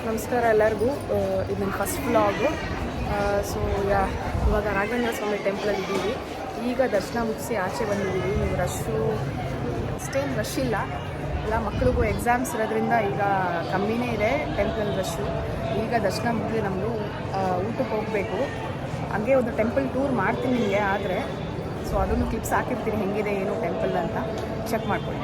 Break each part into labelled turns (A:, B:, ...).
A: ನಮಸ್ಕಾರ ಎಲ್ಲರಿಗೂ. ಇದು ನನ್ನ ಫಸ್ಟ್ ವ್ಲಾಗು. ಸೊ ಇವಾಗ ರಾಘವೇಂದ್ರ ಸ್ವಾಮಿ ಟೆಂಪಲಲ್ಲಿ ಇದ್ದೀವಿ. ಈಗ ದರ್ಶನ ಮುಗಿಸಿ ಆಚೆ ಬಂದಿದ್ದೀವಿ. ನೀವು ಅಷ್ಟೇನು ರಶ್ ಇಲ್ಲ. ಎಲ್ಲ ಮಕ್ಕಳಿಗೂ ಎಕ್ಸಾಮ್ಸ್ ಇರೋದ್ರಿಂದ ಈಗ ಕಮ್ಮಿನೇ ಇದೆ ಟೆಂಪಲ್ ರಶ್ಶು. ಈಗ ದರ್ಶನ ಮುಗಿದು ನಮ್ಮದು ಊಟಕ್ಕೆ ಹೋಗಬೇಕು. ಹಾಗೆ ಒಂದು ಟೆಂಪಲ್ ಟೂರ್ ಮಾಡ್ತೀನಿ ನಿಮಗೆ. ಆದರೆ ಸೊ ಅದನ್ನು ಕ್ಲಿಪ್ಸ್ ಹಾಕಿರ್ತೀನಿ ಹೆಂಗಿದೆ ಏನು ಟೆಂಪಲ್ ಅಂತ ಚೆಕ್ ಮಾಡ್ಕೊಳ್ಳಿ.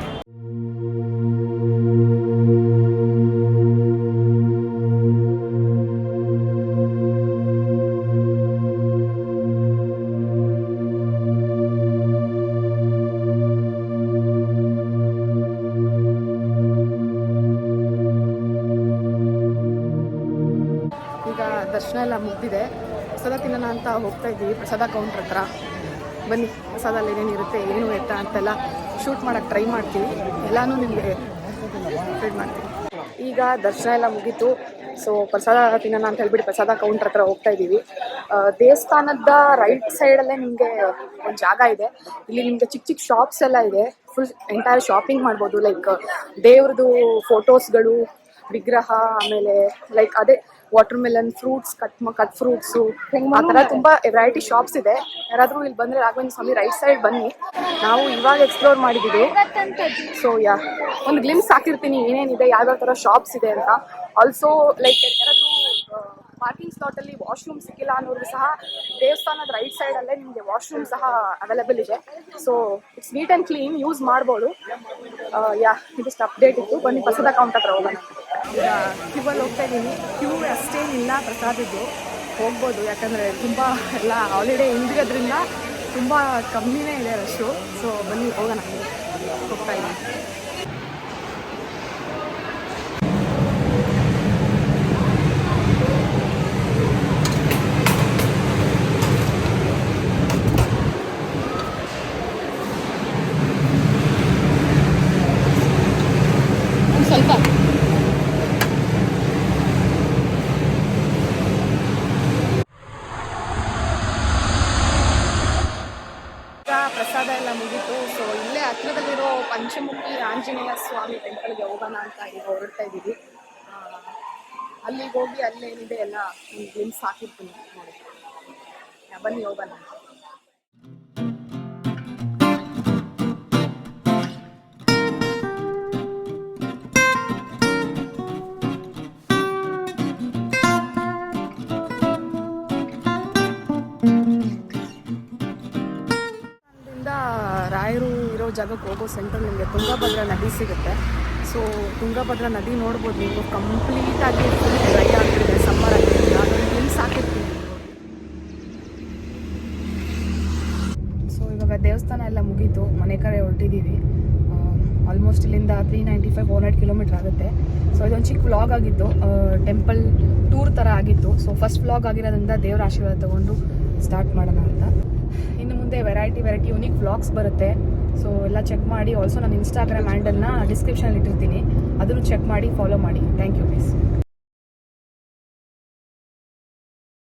A: ಈಗ ದರ್ಶನ ಎಲ್ಲ ಮುಗಿದಿದೆ. ಪ್ರಸಾದ ತಿನ್ನೋಣ ಅಂತ ಹೋಗ್ತಾ ಇದ್ದೀವಿ ಪ್ರಸಾದ ಕೌಂಟ್ರ್ ಹತ್ರ. ಬನ್ನಿ, ಪ್ರಸಾದಲ್ಲಿ ಏನೇನಿರುತ್ತೆ ಏನು ಎತ್ತ ಅಂತೆಲ್ಲ ಶೂಟ್ ಮಾಡೋಕ್ಕೆ ಟ್ರೈ ಮಾಡ್ತೀವಿ. ಎಲ್ಲನೂ ನಿಮಗೆ ಫೀಡ್ ಮಾಡ್ತೀವಿ. ಈಗ ದರ್ಶನ ಎಲ್ಲ ಮುಗೀತು. ಸೊ ಪ್ರಸಾದ ತಿನ್ನೋಣ ಅಂತ ಹೇಳ್ಬಿಟ್ಟು ಪ್ರಸಾದ ಕೌಂಟ್ರ್ ಹತ್ರ ಹೋಗ್ತಾ ಇದ್ದೀವಿ. ದೇವಸ್ಥಾನದ ರೈಟ್ ಸೈಡಲ್ಲೇ ನಿಮಗೆ ಒಂದು ಜಾಗ ಇದೆ. ಇಲ್ಲಿ ನಿಮಗೆ ಚಿಕ್ಕ ಚಿಕ್ಕ ಶಾಪ್ಸ್ ಎಲ್ಲ ಇದೆ. ಫುಲ್ ಎಂಟೈರ್ ಶಾಪಿಂಗ್ ಮಾಡ್ಬೋದು. ಲೈಕ್ ದೇವ್ರದ್ದು ಫೋಟೋಸ್ಗಳು, ವಿಗ್ರಹ, ಆಮೇಲೆ ಲೈಕ್ ಅದೇ water melon, fruits, cut fruits, ಆ ಥರ ತುಂಬ ವೆರೈಟಿ ಶಾಪ್ಸ್ ಇದೆ. ಯಾರಾದರೂ ಇಲ್ಲಿ ಬಂದರೆ ರಾಘವೇಂದ್ರ ಸ್ವಾಮಿ ರೈಟ್ ಸೈಡ್ ಬನ್ನಿ. ನಾವು ಇವಾಗ ಎಕ್ಸ್ಪ್ಲೋರ್ ಮಾಡಿದ್ದೀವಿ. ಸೊ ಒಂದು ಗ್ಲಿಮ್ಸ್ ಹಾಕಿರ್ತೀನಿ ಏನೇನಿದೆ, ಯಾವ್ಯಾವ ಥರ ಶಾಪ್ಸ್ ಇದೆ ಅಂತ. ಆಲ್ಸೋ ಲೈಕ್ ಯಾರಾದರೂ ಪಾರ್ಕಿಂಗ್ ಸ್ಲಾಟಲ್ಲಿ ವಾಶ್ರೂಮ್ ಸಿಕ್ಕಿಲ್ಲ ಅನ್ನೋರು ಸಹ ದೇವಸ್ಥಾನದ ರೈಟ್ ಸೈಡಲ್ಲೇ ನಿಮಗೆ ವಾಶ್ರೂಮ್ ಸಹ ಅವೈಲೇಬಲ್ ಇದೆ. So it's neat and clean, use ಮಾಡ್ಬೋದು. ಇದಿಷ್ಟು ಅಪ್ಡೇಟ್ ಇತ್ತು. ಬನ್ನಿ ಪ್ರಸಾದ ಕೌಂಟರ್ ಹತ್ರ ಹೋಗೋಣ. ಈಗ ಕ್ಯೂವಲ್ಲಿ ಹೋಗ್ತಾ ಇದ್ದೀನಿ. ಕ್ಯೂ ಅಷ್ಟೇನಿಲ್ಲ ಪ್ರಸಾದದ್ದು, ಹೋಗ್ಬೋದು. ಯಾಕಂದರೆ ತುಂಬ ಎಲ್ಲ ಹಾಲಿಡೇ ಹಿಂದಿರೋದ್ರಿಂದ ತುಂಬ ಕಮ್ಮಿನೇ ಇದೆ ರಶ್ಶು. ಸೊ ಬನ್ನಿ ಹೋಗೋಣ. ಹೋಗ್ತಾ ಇದ್ದೀನಿ. ಸ್ವಲ್ಪ ಪ್ರಸಾದ ಎಲ್ಲ ಮುಗೀತು. ಸೊ ಇಲ್ಲೇ ಹತ್ರದಲ್ಲಿರೋ ಪಂಚಮುಖಿ ಆಂಜನೇಯ ಸ್ವಾಮಿ ಟೆಂಪಲ್ಗೆ ಹೋಗೋಣ ಅಂತ ಈಗ ಹೊರಡ್ತಾ ಇದ್ದೀವಿ. ಅಲ್ಲಿಗೆ ಹೋಗಿ ಅಲ್ಲೇನಿದೆ ಎಲ್ಲ ಗ್ಲಿಮ್ಸ್ ಹಾಕಿರ್ತೀನಿ ನೋಡಿ. ಬನ್ನಿ ಹೋಗೋಣ. ರಾಯರು ಇರೋ ಜಾಗಕ್ಕೆ ಹೋಗೋ ಸೆಂಟರ್ ನಿಮಗೆ ತುಂಗಭದ್ರಾ ನದಿ ಸಿಗುತ್ತೆ. ಸೊ ತುಂಗಭದ್ರಾ ನದಿ ನೋಡ್ಬೋದು ನೀವು. ಕಂಪ್ಲೀಟಾಗಿ ಫುಲ್ ಡ್ರೈ ಆಗ್ತಿದೆ, ಸಮ್ಮರ್ ಆಗಿರುತ್ತೆ. ಅದನ್ನು ಗ್ಲಿಮ್ಸ್ ಹಾಕಿರ್ತೀವಿ. ಸೊ ಇವಾಗ ದೇವಸ್ಥಾನ ಎಲ್ಲ ಮುಗೀತು, ಮನೆ ಕಡೆ ಹೊರಟಿದ್ದೀವಿ. ಆಲ್ಮೋಸ್ಟ್ ಇಲ್ಲಿಂದ 395-400 ಕಿಲೋಮೀಟ್ರ್ ಆಗುತ್ತೆ. ಸೊ ಇದೊಂದು ಚಿಕ್ಕ ವ್ಲಾಗ್ ಆಗಿತ್ತು, ಟೆಂಪಲ್ ಟೂರ್ ಥರ ಆಗಿತ್ತು. ಸೊ ಫಸ್ಟ್ ವ್ಲಾಗ್ ಆಗಿರೋದ್ರಿಂದ ದೇವರ ಆಶೀರ್ವಾದ ತೊಗೊಂಡು ಸ್ಟಾರ್ಟ್ ಮಾಡೋಣ ಅಂತ. ಇನ್ನು ಮುಂದೆ ವೆರೈಟಿ ಯುನಿಕ್ ವ್ಲಾಗ್ಸ್ ಬರುತ್ತೆ. ಸೊ ಎಲ್ಲ ಚೆಕ್ ಮಾಡಿ. ಆಲ್ಸೋ ನಾನು ಇನ್ಸ್ಟಾಗ್ರಾಮ್ ಹ್ಯಾಂಡಲ್ನ ಡಿಸ್ಕ್ರಿಪ್ಷನಲ್ಲಿ ಇಟ್ಟಿರ್ತೀನಿ, ಅದನ್ನು ಚೆಕ್ ಮಾಡಿ ಫಾಲೋ ಮಾಡಿ. Thank you guys.